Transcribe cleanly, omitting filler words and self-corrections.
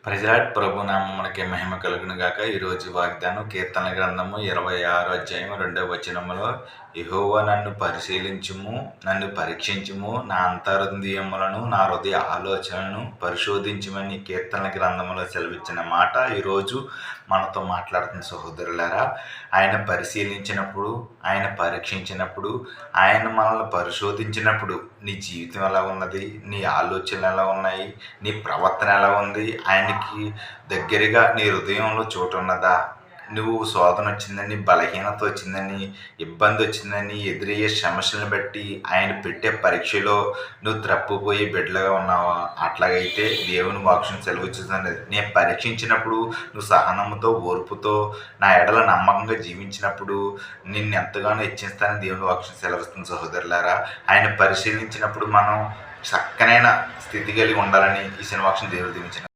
ప్రైజ్లార్డ్. ప్రభు నామమునకే మహిమ కలుగును గాక. ఈరోజు వాగ్దానం కీర్తనల గ్రంథము 26 అధ్యాయం 2వ వచనములో, యెహోవా నన్ను పరిశీలించుము, నన్ను పరీక్షించుము, నా అంతరంద్రియములను నా హృదయ ఆలోచనలను పరిశోధించుమని కీర్తనల గ్రంథములో సెలవిచ్చిన మాట ఈరోజు మనతో మాట్లాడుతున్న సహోదరులారా. ఆయన పరిశీలించినప్పుడు, ఆయన పరీక్షించినప్పుడు, ఆయన మనల్ని పరిశోధించినప్పుడు నీ జీవితం ఎలా ఉన్నది, నీ ఆలోచనలు ఎలా ఉన్నాయి, నీ ప్రవర్తన ఎలా ఉంది, ఆయనకి దగ్గరగా నీ హృదయంలో చోటు ఉన్నదా, నువ్వు శోధన వచ్చిందని, బలహీనత వచ్చిందని, ఇబ్బంది వచ్చిందని, ఎదురయ్యే సమస్యలను బట్టి ఆయన పెట్టే పరీక్షలో నువ్వు త్రప్పిపోయి బిడ్డలుగా ఉన్నావా? అట్లాగైతే దేవుని వాక్యం సెలవిచ్చుతుంది. నేను పరీక్షించినప్పుడు నువ్వు సహనంతో, ఓర్పుతో నా ఎడల నమ్మకంగా జీవించినప్పుడు నిన్ను ఎంతగానో హెచ్చిస్తానని దేవుని వాక్యం సెలవిస్తుంది సహోదరులారా. ఆయన పరిశీలించినప్పుడు మనం చక్కనైన స్థితి కలిగి ఉండాలని ఈ వాక్యం దేవుడు దీవించిన